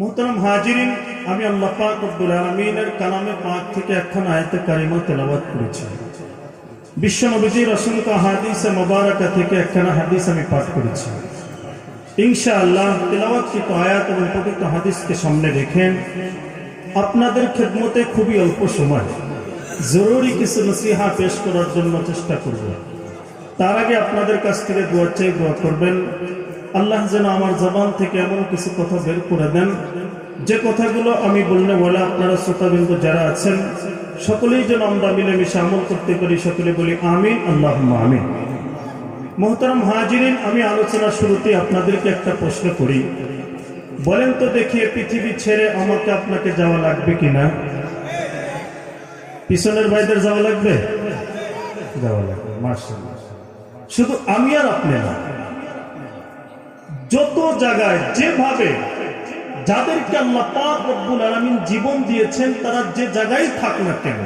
মুহতারাম হাজিরিন, আমি আল্লাহ পাক রব্বুল আলামিনের কালামে পাক থেকে একখান আয়াতে কারিমা তেলাওয়াত করেছি। বিশ্ব নবীজি রাসূলুল্লাহ হাদিসে মুবারাকা থেকে একখানা হাদিস আমি পাঠ করেছি। ইনশাআল্লাহ তেলাওয়াতকৃত আয়াত এবং পবিত্র হাদিসকে সামনে রেখে আপনাদের খেদমতে খুবই অল্প সময় জরুরি কিছু নসিহা পেশ করার জন্য চেষ্টা করব। তার আগে আপনাদের কাছ থেকে দোয়া চাই, দোয়া করবেন আল্লাহ যেন আমার জবান থেকে এমন কিছু কথা বের করে দেন যে কথাগুলো আমি বললে বলে আপনারা শ্রোতাবৃন্দ যারা আছেন সকলেই যেন আমরা মিলেমিশে আমল করতে পারি। সকলে বলি আমিন, আল্লাহুম্মা আমিন। মুহতারাম হাজিরিন, আমি আলোচনার শুরুতে আপনাদেরকে একটা প্রশ্ন করি। বলেন তো দেখি, পৃথিবী ছেড়ে আমাকে আপনাকে যাওয়া লাগবে কিনা? পিছনের ভাইদের যাওয়া লাগবে? যাওয়া লাগবে, মাশাআল্লাহ। শুধু আমি আর আপনি না, যত জায়গায় যেভাবে যাদেরকে আল্লাহ পাক রব্বুল আলামিন জীবন দিয়েছেন তারা যে জায়গায় থাক না কেন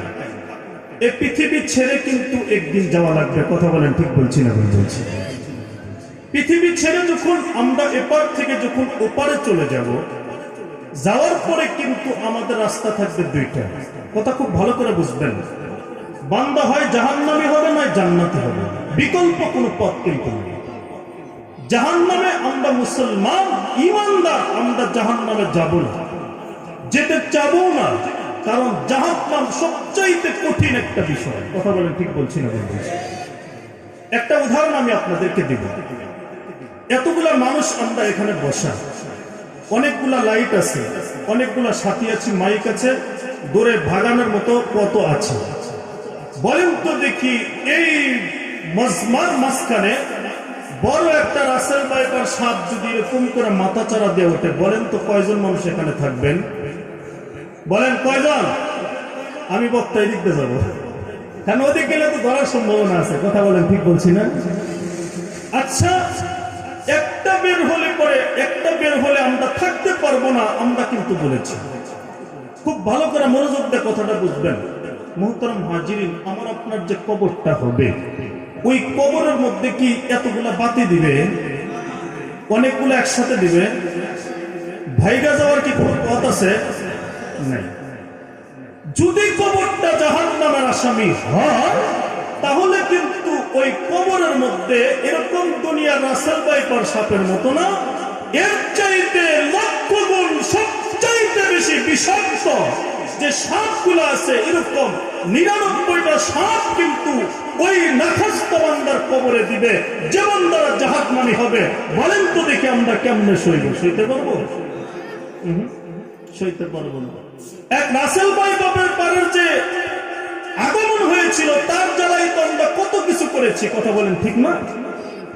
এই পৃথিবী ছেড়ে কিন্তু একদিন যাওয়া লাগবে। কথা বলেন, ঠিক বলছি না ভুল বলছি? পৃথিবী ছেড়ে যখন আমরা এপার থেকে যখন ওপারে চলে যাব, যাওয়ার পরে কিন্তু আমাদের রাস্তা থাকবে দুইটা। কথা খুব ভালো করে বুঝবেন। বান্দা হয় জাহান্নামী হবে, নয় জান্নাতি হবে, বিকল্প কোনো পথ কিন্তু নেই। জাহান্নামে আমরা মুসলমান ঈমানদার, আমরা জাহান্নামে যাব না, যেতে চাবো না, কারণ জাহান্নাম সবচাইতে কঠিন একটা বিষয়। কথা বলেন, ঠিক বলছি না বলছি? একটা উদাহরণ আমি আপনাদেরকে দিব। এতগুলা মানুষ আমরা এখানে বসা, অনেকগুলা লাইট আছে, অনেকগুলা সাথী আছে, মাইক আছে, দৌড়ে ভাগানোর মতো কত আছে। বলেন তো দেখি, এই মজমার মাঝখানে বড় একটা রাসেল বাইপার সাপ যদি এরকম করে মাথা চারা দিয়ে ওঠে, বলেন তো কয়জন মানুষ এখানে থাকবেন? বলেন কয়জন? আমি বক্তা এদিকে যাবো, কেন ওদিকে গেলে তো ধরার সম্ভাবনা আছে। কথা বলেন, ঠিক বলছি না? আচ্ছা, একটা বের হলে পরে একটা বের হলে আমরা থাকতে পারবো না, আমরা কিন্তু বলেছি। খুব ভালো করে মনোযোগ দিয়ে কথাটা বুঝবেন। মুহতারাম হাজিরিন, আমার আপনার যে কবরটা হবে, ওই কবরের মধ্যে কি এতগুলা বাতি দিবে? অনেকগুলো একসাথে দিবে? ভাইগা যাওয়ার কি কোনো পথ আছে? নাই। যদি কবরটা জাহান্নামের আসামি হয়, তাহলে কিন্তু ওই কবরের মধ্যে এরকম দুনিয়ার রাসেল বাইপার সাপের মতো না, এর চাইতে লক্ষ গুণ সবচাইতে বেশি বিষাক্ত যে সাপগুলো আছে, এরকম 99টা সাপ কিন্তু ওই নাখাস্ত বান্দার কবরে দিবে, যে বান্দারা জাহান্নামী হবে। বলেন তো দেখি, আমরা কেমনে সইব? সইতে পারবো? সইতে পারবো না। এক রাসেল বাইপারের পারের যে আগমন হয়েছিল, তার জ্বালাই তো আমরা কত কিছু করেছি। কথা বলেন, ঠিক না?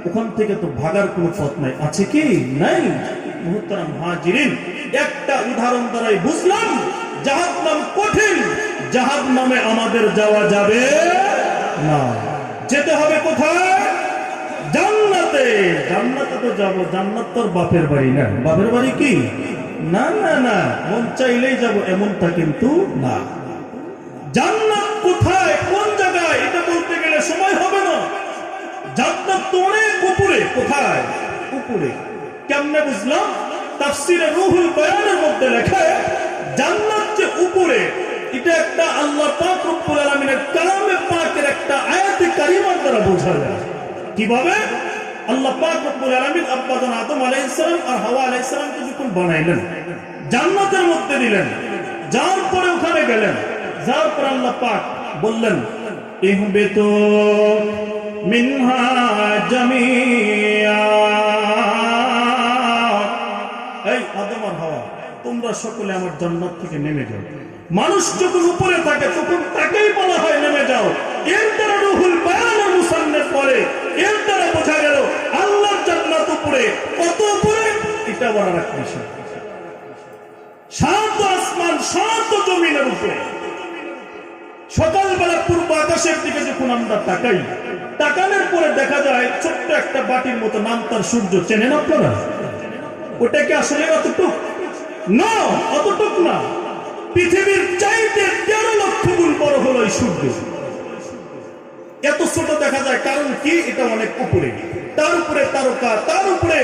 ওখান থেকে তো ভাগার কোনো পথ নাই, আছে কি? নাই। মুহতারাম হাজিরিন, একটা উদাহরণ দ্বারাই বুঝলাম জাহান্নাম কঠিন। জাহান্নামে আমাদের যাওয়া যাবে না, যেতে হবে কোথায়? জান্নাতে। জান্নাতে তো যাবো, জান্নাত তোর বাপের বাড়ি না। বাপের বাড়ি কি? না না না, মন চাইলেই যাবো এমনটা কিন্তু না। জান্নাত কোথায়, কোন জায়গায়, এটা বলতে গেলে সময় হবে না। জান্নাত তো অনেক উপরে। কোথায়? উপরে। কেমনে বুঝলাম? তাফসীরে রুহুল বয়ানের মধ্যে লেখা, জান্নাত যে উপরে, এটা একটা আল্লাহ পাক রব্বুল আলামিনের কালামে পাকের একটা আয়াতে কারিমার দ্বারা বোঝা যায়। কিভাবে? আল্লাহ পাক রব্বুল আলামিন আব্বাজান আদম আলাইহিস সালাম আর হাওয়া আলাইহিস সালামকে যখন বানাইলেন, জান্নাতের মধ্যে দিলেন, যার পরে ওখানে গেলেন, যার পর আল্লাহ পাক বললেন, ইহবিতু মিনহা জামিয়া, এই আদম আর হাওয়া, তোমরা সকলে আমার জান্নাত থেকে নেমে যাও। মানুষ যখন উপরে থাকে তখন তাকেই বলা হয় নেমে যাও। এর দ্বারা রুহুল বয়ানের মুসান্নিফ পড়ে, এর দ্বারা বোঝা গেল আল্লাহর জান্নাত উপরে। কত উপরে? এটা বড় একটা বিষয়। 7 আসমান 7 জমিনের উপরে। সকালবেলা পূর্ব আকাশের দিকে যখন আমরা তাকাই, তাকানোর পরে দেখা যায় ছোট্ট একটা বাটির মতো, নাম তার সূর্য। চেনেন আপনারা? ওটা কি আসলে অতটুক? না, অতটুক না। পৃথিবীর চাইতে 13 লক্ষ গুণ বড় হলো এই সূর্য। এত ছোট দেখা যায়, কারণ কি? এটা অনেক উপরে। তার উপরে তারকা, তার উপরে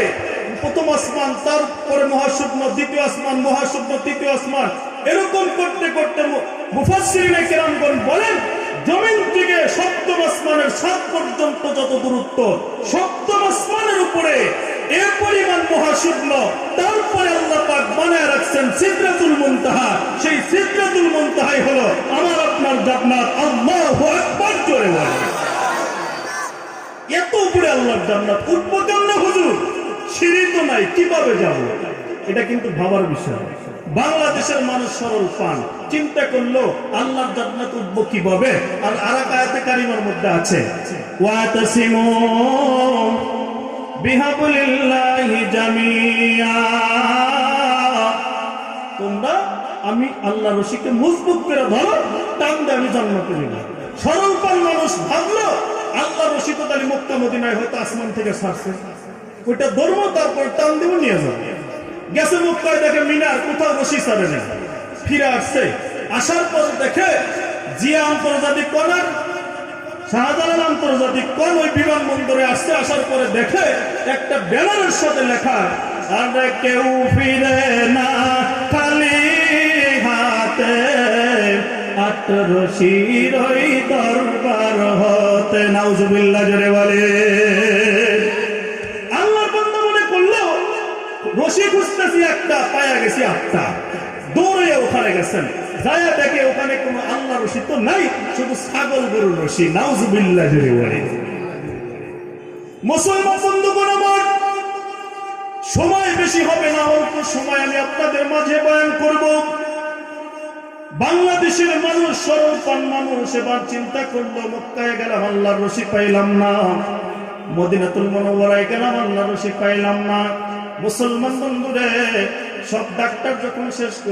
প্রথম আসমান, তারপরে মহাশূন্য, দ্বিতীয় আসমান, মহাশূন্য, তৃতীয় আসমান, এরকম করতে করতে মুফাসসিরিনে কেরামগণ বলেন জমিন থেকে সপ্তম আসমানের 7 পর্যন্ত যত দূরত্ব, সপ্তম আসমানের উপরে এর পরিমাণ মহাশূন্য, তারপরে আল্লাহ পাক বানায় রাখছেন সিদরাতুল মুনতাহা। সেই সিদরাতুল মুনতাহাই হলো আমার আপনার জান্নাত। আল্লাহু আকবার, জোরে বলেন। এত উপরে আল্লাহর জান্নাত, উঠবো কেমনে হুজুর? সিঁড়ি তো নাই, কিভাবে যাব? এটা কিন্তু ভাবার বিষয়। বাংলাদেশের মানুষ সরল পান, চিন্তা করলো আল্লাহর জান্নাত উঠবো কিভাবে? আর আরেক আয়াতে কারিমার মধ্যে আছে ওয়াতাসিমু বিহাবলিল্লাহি জামিয়া, তোমরা আমি আল্লাহর রশিকে মজবুত করে ধরো, টান দিয়ে আমি জান্নাতে নিব। সরল পান মানুষ ভাবলো আল্লাহর রশি তো তাহলে মক্কা মদিনায় হয়তো আসমান থেকে ছাড়ছে, ওইটা ধরবো, তারপর টান দিব, নিয়ে যাবো। গেছে মক্কায়, দেখে মিনার কোথাও রশি ছাড়ে না, ফিরে আসছে। আসার পর দেখে জিয়া আন্তর্জাতিক কনার শাহজালাল আন্তর্জাতিক কোন ওই বিমানবন্দরে আসছে। আসার পরে দেখে একটা ব্যানারের সাথে লেখা, আর কেউ ফিরে না খালি হাতে, 8 রশির ওই দরবার হতে। নাউজুবিল্লাহ, জোরে বলে। আল্লাহর বান্দা মনে করলো রশি খুঁজতেছি, একটা পায়া গেছি, 8টা। দৌড়ে ওখানে গেছেন, যায়া দেখে ওখানে কোনো আল্লাহ রশি তো নাই, শুধু ছাগল গরুর রশি। নাউজুবিল্লাহ, জোরে বলে। মুসলমান বন্ধুগণ আমার, সময় বেশি হবে না, অল্প সময় আমি আপনাদের মাঝে বয়ান করব। বাংলাদেশের মানুষ, সরল পান মানুষ, এবার চিন্তা করলো মক্কায় গেলাম আল্লাহর রশি পাইলাম না, মদিনাতুল মুনাওয়ারায় গেলাম আল্লাহর রশি পাইলাম না। মুসলমান বন্ধুরে, সব ডাক্তার যখন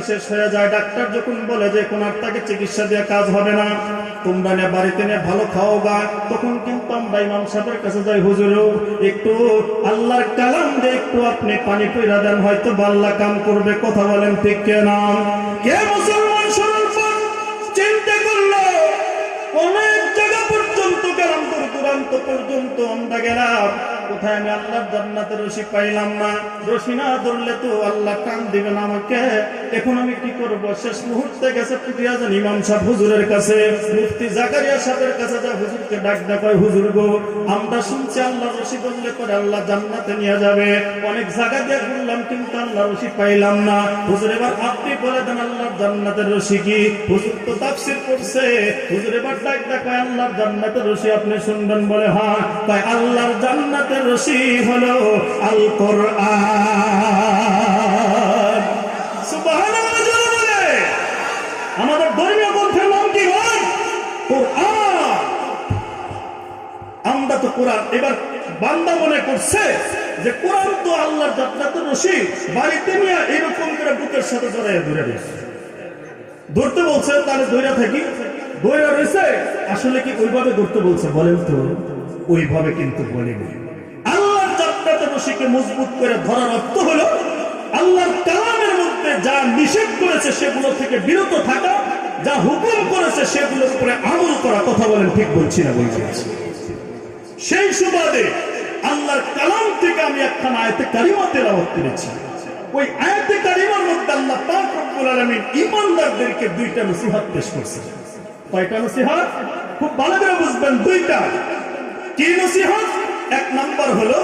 শেষ হয়ে যায়, ডাক্তার যখন বলে যে কোন তাকে চিকিৎসা দিয়ে কাজ হবে না, তোমরা নিয়ে বাড়িতে নিয়ে ভালো খাও গা, তখন কিন্তু আমরা ইমাম সাহেবের কাছে যাই, হুজুর একটু আল্লাহর কালাম দিয়ে একটু আপনি পানি পয়রা দেন, হয়তো আল্লাহ কাম করবে। কথা বলেন ঠিক কিনা? কে মুসলমান সরল পান চিন্তা করলো, অনেক জায়গা পর্যন্ত গেলাম, দূর দূরান্ত পর্যন্ত আমরা গেলাম, কোথায় আমি আল্লাহর জান্নাতের রশি পাইলাম না। রশি না ধরলে তো আল্লাহ কান দিবেন আমাকে, এখন আমি কি করব? শেষ মুহূর্তে গেছে পুতিয়া যান ইমাম সাহেব হুজুরের কাছে, মুফতি জাকারিয়া সাহেবের কাছে, যা হুজুরকে ডাক দেখায়, হুজুর গো আমরা শুনছি আল্লাহর রশি ধরলে করে আল্লাহ জান্নাতে নিয়ে যাবে, অনেক জায়গা দিয়ে ঘুরলাম কিন্তু আল্লাহর রশি পাইলাম না। হুজুর এবার আপনি বলে দেন আল্লাহর জান্নাতের রশি কি? হুজুর তো তাফসীর করছে। হুজুর এবার ডাক দেখায় আল্লাহর জান্নাতের রশি আপনি শুনবেন? বলে হ্যাঁ। তাই আল্লাহর জান্নাতের রশি হলো আল কোরআন। সুবহানাল্লাহ, বলে আমাদের ধর্মীয় গ্রন্থের নাম কি ভাই? কোরআন। আমরা তো কোরআন, এবার বান্দা মনে করছে যে কোরআন তো আল্লাহর জান্নাতের রশি, বাড়িতে নিয়ে এরকম করে বুকের সাথে জড়াইয়া ধরে দিয়েছে, ধরতে বলছে, তাহলে ধৈর্য থাকি, ধৈর্য রয়েছে। আসলে কি ওইভাবে ধরতে বলছে? বলেন তো, ওইভাবে কিন্তু বলেনি। আল্লাহর জান্নাতের রশিকে মজবুত করে ধরার অর্থ হলো আল্লাহর কালামের মধ্যে যা নিষেধ করেছে সেগুলো থেকে বিরত থাকা, যা হুকুম করেছে সেগুলোর উপরে আমল করা। কথা বলেন ঠিক বলছি না? বলছি। সেই সুবাদে আল্লাহর কালাম থেকে আমি একখানা আয়াতে কারিমা তেলাওয়াত করেছি। ওই আয়াতে কারিমার মধ্যে আল্লাহ পাক রব্বুল আলামিন ঈমানদারদেরকে 2টা নসিহত পেশ করেছেন। কয়টা নসিহত? খুব ভালো করে বুঝবেন, 2টা। কি নসিহত? 1 নাম্বার হলো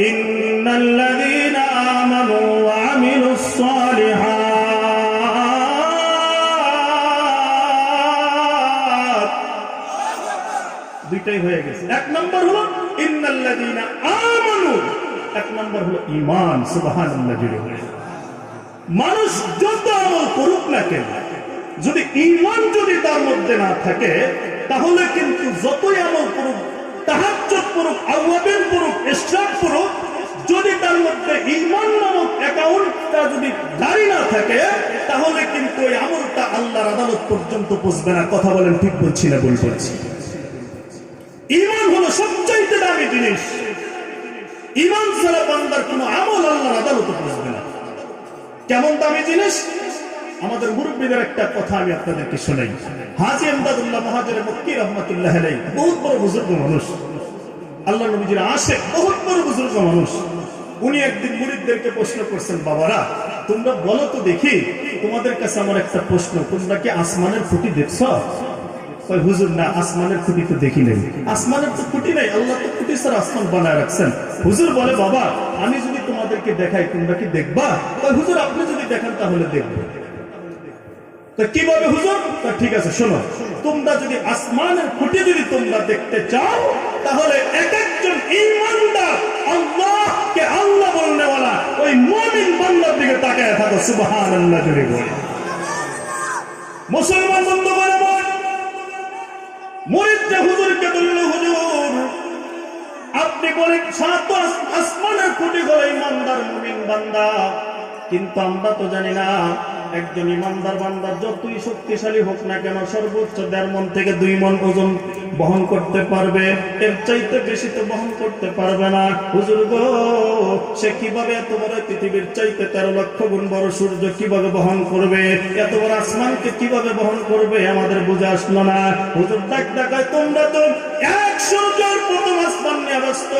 ইন্নাল্লাযীনা আমানু ওয়া আমিলুস সালিহাত। 2টাই হয়ে গেছে। 1 নাম্বার হলো ইন্নাল্লাযীনা আমানু, 1 নাম্বার হলো ঈমান। সুবহানাল্লাহ। মানুষ যত আমল করুক না কেন, যদি ঈমান যদি তার মধ্যে না থাকে, তাহলে কিন্তু যতই আমল করুক, তাহাজ্জুদ করুক, আওয়াবিন করুক, ইশরাক করুক, যদি তার মধ্যে ঈমান নামক অ্যাকাউন্টটা যদি জারি না থাকে, তাহলে কিন্তু ওই আমলটা আল্লাহর আদালত পর্যন্ত পৌঁছবে না। কথা বলেন ঠিক বলছি না? বলছি। ঈমান হলো সবচাইতে দামি জিনিস। ঈমান ছাড়া বান্দার কোনো আমল আল্লাহর আদালতে পৌঁছবে না। কেমন দামি জিনিস? আমাদের মুরব্বীদের একটা কথা আমি আপনাদেরকে শোনাই। হাজী ইমদাদুল্লাহ মুহাজিরে মক্কি রাহমাতুল্লাহ আলাইহি, বহুত বড় বুজুর্গ মানুষ, আল্লাহর নবীজির আশিক, বহুত বড় বুজুর্গ মানুষ। উনি একদিন মুরিদদেরকে প্রশ্ন করছেন, বাবারা তোমরা বলো তো দেখি, তোমাদের কাছে আমার একটা প্রশ্ন, তোমরা কি আসমানের খুঁটি দেখছো? হুজুর না, আসমানের খুঁটি তো দেখি নাই। আসমানের তো খুঁটি নাই, আল্লাহ তো খুঁটি ছাড়া আসমান বানায় রাখছেন। হুজুর বলে, বাবা আমি যদি তোমাদেরকে দেখাই তোমরা কি দেখবা? হুজুর আপনি যদি দেখান তাহলে দেখবো। কিভাবে হুজুর? ঠিক আছে শোনো, তোমরা যদি আসমানের খুঁটি যদি তোমরা দেখতে চাও, তাহলে এক একজন ঈমানদার আল্লাহকে আল্লাহ বলনেওয়ালা ওই মুমিন বান্দার দিকে তাকায় থাকো, সুবহানাল্লাহ জোরে বলে। মুসলমান বন্ধু বলে, মুরিদরা হুজুরকে বলল, হুজুর আপনি বলেন সাত আসমানের খুঁটি হলো ঈমানদার মুমিন বান্দা, কিন্তু আমরা তো জানি না একজন ঈমানদার বান্দা যতই শক্তিশালী হোক না কেন সর্বোচ্চ 1.5 মণ থেকে 2 মণ ওজন বহন করতে পারবে, এর চাইতে বেশি তো বহন করতে পারবে না। হুজুর গো, সে কিভাবে এত বড় পৃথিবীর চাইতে 13 লক্ষ গুণ বড় সূর্য কিভাবে বহন করবে, এত বড় আসমানকে কিভাবে বহন করবে, আমাদের বুঝে আসলো না। হুজুর ডাক দেখায়, তোমরা তো 1 সূর্যের প্রথম আসমান নিয়ে ব্যস্ত,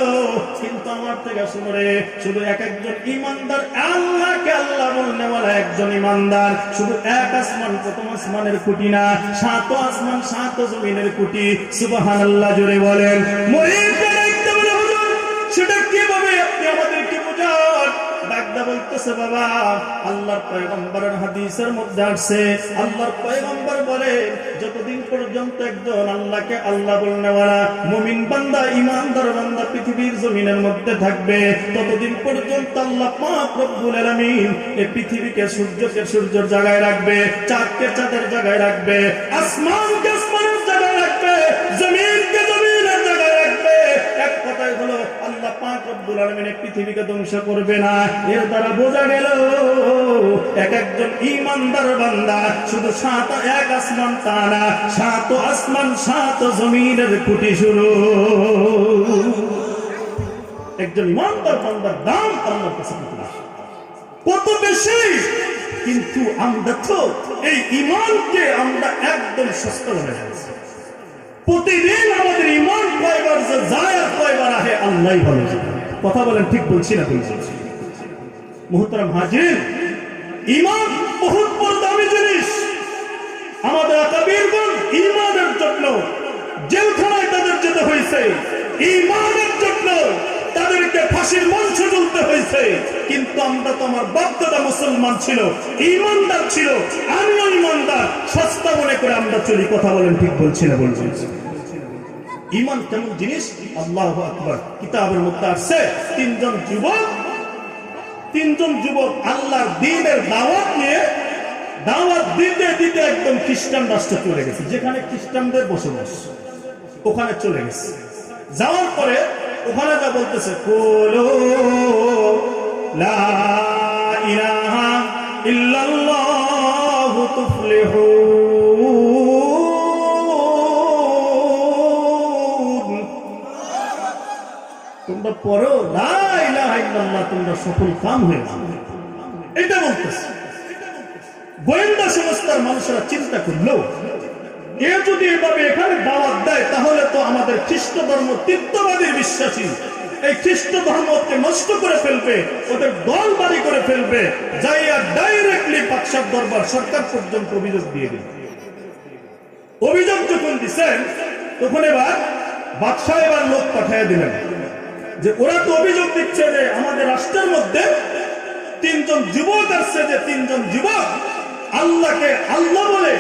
কিন্তু আমার থেকে শুনো রে, শুধু এক একজন ঈমানদার আল্লাহকে আল্লাহ বলনেওয়ালা একজন ঈমানদার, শুধু 1 আসমান প্রথম আসমানের খুঁটি না, 7 আসমান 7 জমিনের খুঁটি। সুবহানাল্লাহ জোরে বলেন। মুরিদরা দেখতে বলে, হুজুর সেটা কিভাবে আপনি আমাদেরকে বোঝান? ডাকদা বলতেছে, বাবা আল্লাহর পয়গম্বরের হাদিসের মধ্যে আসছে, আল্লাহর পয়গম্বর বলে যতদিন পর্যন্ত একজন আল্লাহকে আল্লাহ বলনেওয়ালা মুমিন বান্দা ঈমানদার বান্দা পৃথিবীর জমিনের মধ্যে থাকবে, ততদিন পর্যন্ত আল্লাহ পাক রব্বুল আলামিন এই পৃথিবীকে সূর্যকে সূর্যের জায়গায় রাখবে, চাঁদকে চাঁদের জায়গায় রাখবে, আসমানকে আসমানের জায়গায় রাখবে, জমিনকে জমিনের জায়গায় রাখবে। এক কথায় হলো আল্লাহ পাক রব্বুল আলামিন পৃথিবীকে ধ্বংস করবে না। এর দ্বারা বোঝা গেল এক একজন ঈমানদার বান্দা শুধু 1 আসমান তা না, 7 আসমান 7 জমিনের খুঁটি শুরু। একজন ঈমানদার বান্দার দাম আল্লাহর কাছে কত বেশি, কিন্তু আমরা তো এই ঈমানকে আমরা একদম সস্তা বলে ফেলছি। প্রতিদিন আমাদের ঈমান কয়বার যে যায় আর কয়বার আহে আল্লাহই ভালো জানে। কথা বলেন, ঠিক বলছি না বলছি? মুহতারাম হাজির, ঈমান বহুত বড় দামি জিনিস। আমাদের আকাবিরগণ ঈমানের জন্য জেলখানায় তাদের যেতে হয়েছে, ঈমানের জন্য তাদেরকে ফাঁসির মঞ্চে তুলতে হয়েছে, কিন্তু আমরা তো, আমার বাপ-দাদা মুসলমান ছিল, ঈমানদার ছিল, আমিও ঈমানদার, সস্তা মনে করে আমরা চলি। কথা বলেন, ঠিক বলছি না বলছি? ঈমান কেমন জিনিস? আল্লাহু আকবার। কিতাবের মধ্যে আসছে, 3জন যুবক আল্লাহর দ্বীনের দাওয়াত নিয়ে দাওয়াত দিতে দিতে একদম খ্রিস্টান রাষ্ট্রে চলে গেছে, যেখানে খ্রিস্টানদের বসবাস, ওখানে চলে গেছে। যাওয়ার পরে ওখানে যা বলতেছে, কুলু লা ইলাহা ইল্লাল্লাহু তুফলিহুন, তোমরা পড়ো লা ইলাহা ইল্লাল্লাহ, তোমরা সফল কাম হয়ে যাবে। এটা বলতেছে। গোয়েন্দা সংস্থার মানুষরা চিন্তা করলো, এ যদি এভাবে এখানে দাওয়াত দেয় তাহলে তো আমাদের খ্রিস্ট ধর্ম তিত্ববাদী বিশ্বাসী এই খ্রিস্ট ধর্মকে নষ্ট করে ফেলবে, ওদের দল বাড়ি করে ফেলবে, যাইয়া ডাইরেক্টলি বাদশার দরবার সরকার পর্যন্ত অভিযোগ দিয়ে দিল। অভিযোগ যখন দিচ্ছেন তখন এবার বাদশাহ এবার লোক পাঠিয়ে দিলেন যে ওরা তো অভিযোগ দিচ্ছে যে আমাদের রাষ্ট্রের মধ্যে 3জন যুবক আসছে, যে 3জন যুবক আল্লাহকে আল্লাহ বলে,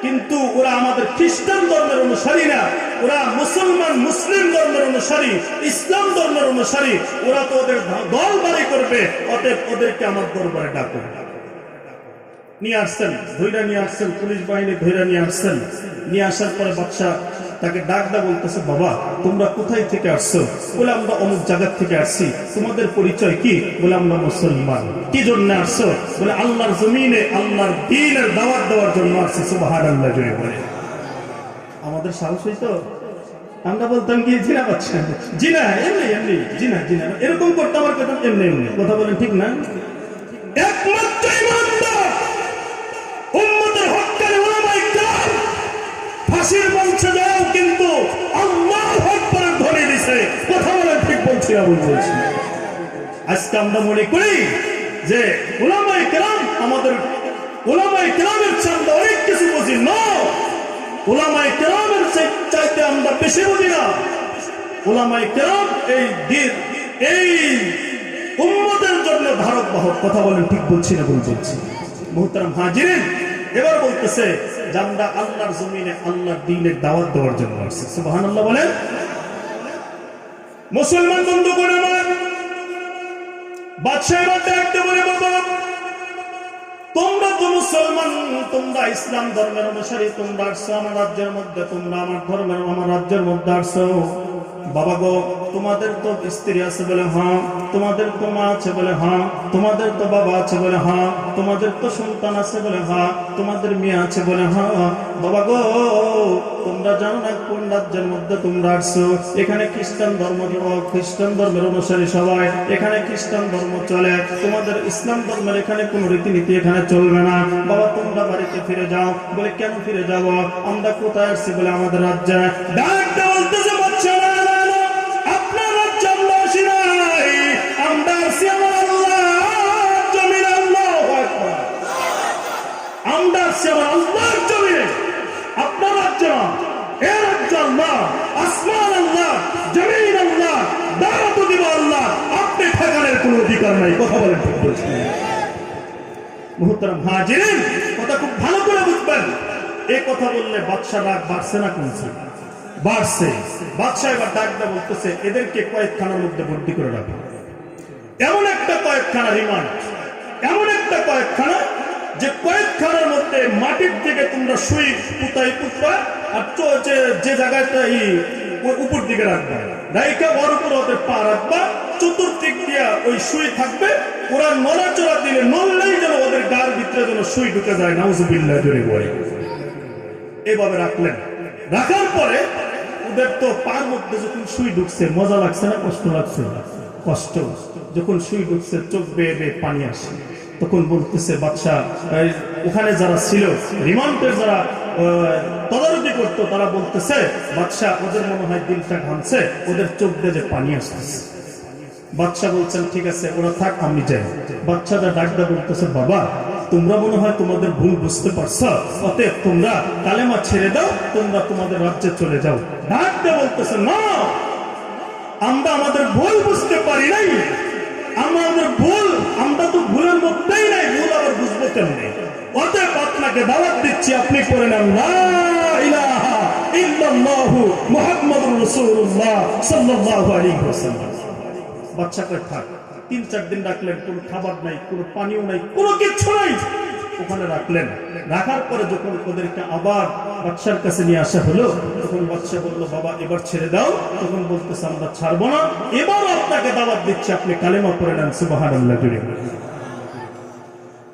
কিন্তু ওরা আমাদের খ্রিস্টান ধর্মের অনুসারী না, ওরা মুসলমান মুসলিম ধর্মের অনুসারী, ইসলাম ধর্মের অনুসারী, ওরা তো ওদের দল বাড়ি করবে, অতএব ওদেরকে আমার দরবারে ডাকো। নিয়ে আসছেন, ধৈর্য নিয়ে আসছেন, পুলিশ বাহিনী ধৈর্য নিয়ে আসছেন। নিয়ে আসার পরে বাদশা তাকে ডাকদা বলতেছে, বাবা তোমরা কোথায় থেকে আসছো? বলে আমরা অমুক জায়গা থেকে আসছি। তোমাদের পরিচয় কি? বলে আমরা মুসলমান। কি জন্য আসছো? বলে আল্লাহর জমিনে আল্লাহর দ্বীনের দাওয়াত দেওয়ার জন্য আসছি। সুবহানাল্লাহ জয় বলে। আমাদের সাহস হইতো আমরা বলতাম কি জিনা পাচ্ছেন, জিনা এমনি এমনি, জিনা জিনা এরকম করতে আমার কথা এমনি এমনি। কথা বলেন ঠিক না? একমাত্র ইমানদার উম্মতের হক্কানি উলামায়ে কেরাম ফাঁসির মঞ্চে যাও, কিন্তু আল্লাহু আকবার ধরে দিছে। কথা বলেন ঠিক বলছি না বলছি? আজ আজকে আমরা মনে করি যে উলামায়ে কেরাম আমাদের উলামায়ে কেরামের চাইতে অনেক কিছু বুঝি না, উলামায়ে কেরামের চাইতে আমরা বেশি বুঝি না। উলামায়ে কেরাম এই দিন এই উম্মতের জন্য ধারক বাহক। কথা বলেন ঠিক বলছি না ভুল বলছি? মুহতারাম হাজিরিন, এবার বলতেছে যে আমরা আল্লাহর জমিনে আল্লাহর দ্বীনের দাওয়াত দেওয়ার জন্য আসছি। সুবহানাল্লাহ বলেন। মুসলমান বন্ধুগণ আমার, বাদশাহ এবার ডাকতে বলে, বাবা তোমরা তো মুসলমান, তোমরা ইসলাম ধর্মের অনুসারী, তোমরা আসছো আমার রাজ্যের মধ্যে, তোমরা আমার ধর্মের আমার রাজ্যের মধ্যে আসছো। বাবা গো, তোমাদের তো স্ত্রী আছে বলে হ্যাঁ, তোমাদের তো মা আছে বলে হ্যাঁ, তোমাদের তো বাবা আছে বলে হ্যাঁ, তোমাদের তো সন্তান আছে বলে হ্যাঁ, তোমাদের মেয়ে আছে বলে হ্যাঁ। বাবা গো, তোমরা জানো না কোন রাজ্যের মধ্যে তোমরা আসছো? এখানে খ্রিস্টান ধর্ম, খ্রিস্টান ধর্মের অনুসারী সবাই, এখানে খ্রিস্টান ধর্ম চলে, তোমাদের ইসলাম ধর্মের এখানে কোন রীতিনীতি এখানে চলবে না। বাবা তোমরা বাড়িতে ফিরে যাও। বলে কেন ফিরে যাব? আমরা কোথায় আসছি? বলে আমাদের রাজ্যে। ডাকটা বলতেছে বাচ্চা, আপনার রাজ্য আমরা আসি নাই, আমরা আসছি আমার আল্লাহ জমিন। আল্লাহু আকবার। আমরা আসছি আমার আল্লাহর জমিনে, আপনার রাজ্য না। এ রাজ্য আল্লাহ, আসমান আল্লাহ, জমিন আল্লাহ, দাওয়াত দিব আল্লাহ, আপনি ঠেকানোর কোনো অধিকার নাই। কথা বলেন ঠিক বলছেন? মুহতারাম হাজিরিন, কথা খুব ভালো করে বুঝবেন। এই কথা বললে বাদশা রাগ বাড়ছে না কমছে? বাড়ছে। বাদশা এবার ডাকটা বলতেছে এদেরকে কয়েকখানার মধ্যে ভর্তি করে রাখো। এমন একটা কয়েকখানা রিমান্ড, এমন একটা কয়েকখানা যে কয়েকখানার মধ্যে মাটির থেকে তোমরা সুই পুতাই পুতবা, আর যে জায়গাটা উপর দিকে রাখবা, রাইকা ওর উপর ওদের পা রাখবা, চতুর্দিক দিয়া ওই সুই থাকবে। ওরা নড়াচড়া দিলে নড়লেই যেন ওদের গার ভিতরে যেন সুই ঢুকে যায়। নাউজুবিল্লাহ জোরে বলে। এভাবে রাখলেন। রাখার পরে ওদের তো পার মধ্যে যখন সুই ঢুকছে, মজা লাগছে না কষ্ট লাগছে? কষ্ট। যখন সুই ঢুকছে চোখ বেয়ে বেয়ে পানি আসে, তখন বলতেছে বাদশা, ওখানে যারা ছিল রিমান্ডের যারা তদারকি করতো তারা বলতেছে বাদশা ওদের মনে হয় দিলটা ঘামছে, ওদের চোখ দিয়ে যে পানি আসতেছে। বাদশা বলছেন ঠিক আছে ওরা থাক, আমি যাই। বাদশাটা ডাকদা বলতেছে বাবা তোমরা মনে হয় তোমাদের ভুল বুঝতে পারছো, অতএব তোমরা কালেমা ছেড়ে দাও, তোমরা তোমাদের রাজ্যে চলে যাও। ডাকদা বলতেছে না, আমরা আমাদের ভুল বুঝতে পারি নাই, আমাদের ভুল, আমরা তো ভুলের মধ্যেই নাই, ভুল আবার বুঝবো কেমনে? অতএব আপনাকে দাওয়াত দিচ্ছি, আপনি করে নেন লা ইলাহা ইল্লাল্লাহু মুহাম্মাদুর রাসূলুল্লাহ সাল্লাল্লাহু আলাইহি ওয়াসাল্লাম। বাদশা কয় থাক। ৩-৪ দিন রাখলেন, কোনো খাবার নাই, কোনো পানিও নাই, কোনো কিছু নাই, ওখানে রাখলেন। রাখার পরে যখন ওদেরকে আবার বাদশার কাছে নিয়ে আসা হলো, তখন বাদশা বলল বাবা এবার ছেড়ে দাও। তখন বলতেছে আমরা ছাড়বো না, এবার আপনাকে দাওয়াত দিচ্ছি, আপনি কালেমা পড়ে নেন। সুবহানাল্লাহ জুড়ে।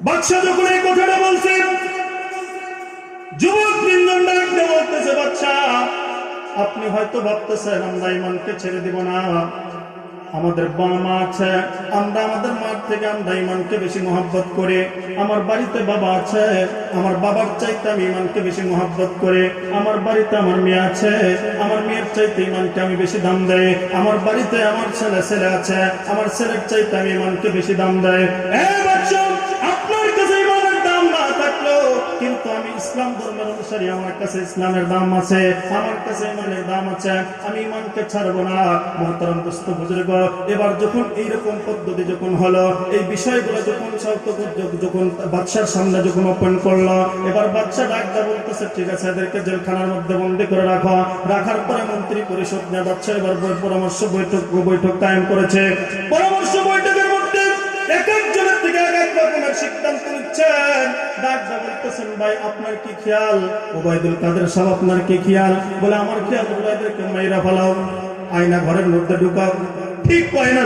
বাদশা যখন এই কথাটা বলছেন, যুবক তিনজন ডাকতে বলতেছে বাদশা আপনি হয়তো ভাবতেছেন আমরা ইমানকে ছেড়ে দিব না, আমাদের বাবা মা আছে, আমরা আমাদের মার থেকে আমরা ইমানকে বেশি মহব্বত করি। আমার বাড়িতে বাবা আছে, আমার বাবার চাইতে আমি ইমানকে বেশি মহব্বত করি। আমার বাড়িতে আমার মেয়ে আছে, আমার মেয়ের চাইতে ইমানকে আমি বেশি দাম দেয়। আমার বাড়িতে আমার ছেলে আছে, আমার ছেলের চাইতে আমি ইমানকে বেশি দাম দেয়। আপনার কাছে ইমানের দাম না থাকলেও কিন্তু আমি ইসলাম ধর্মের অনুসারী, আমার কাছে ইসলামের দাম আছে, আমার কাছে ইমানের দাম আছে, আমি ইমানকে ছাড়বো না। মুহতারাম দোস্ত বুজুর্গ, এবার যখন এইরকম পদ্ধতি যখন হলো, এই বিষয়গুলো যখন বাদশার সামনে যখন ওপেন করলো, এবার বাদশা ডাকটা বলতেছে ঠিক আছে এদেরকে জেলখানার মধ্যে বন্দী করে রাখো। রাখার পরে মন্ত্রী পরিষদ নিয়ে বাদশা এবার পরামর্শ বৈঠক কায়েম করেছে। পরামর্শ বৈঠকের মধ্যে এক একজনের থেকে এক এক রকমের সিদ্ধান্ত নিচ্ছেন। ডাকটা বলতেছেন ভাই আপনার কি খেয়াল? ওবায়দুল কাদের সাহেব আপনার কি খেয়াল? বলে আমার খেয়াল ওবায়দুলকে মাইরা ফেলাও, আয়না ঘরের মধ্যে ঢুকাও। ঠিক কয় না?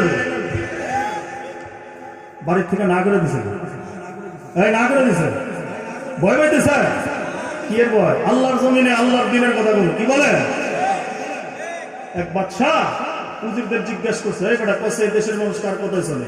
বাড়ির থেকে না করে দিছে, না করে দিছে, ভয় পাইতে স্যার কি এর ভয়? আল্লাহর জমিনে আল্লাহর দিনের কথা বলো, কি বলে? এক বাদশা উজিরদের জিজ্ঞাসা করছে এই বেটা কসে দেশের মানুষ কার কথাই চলে?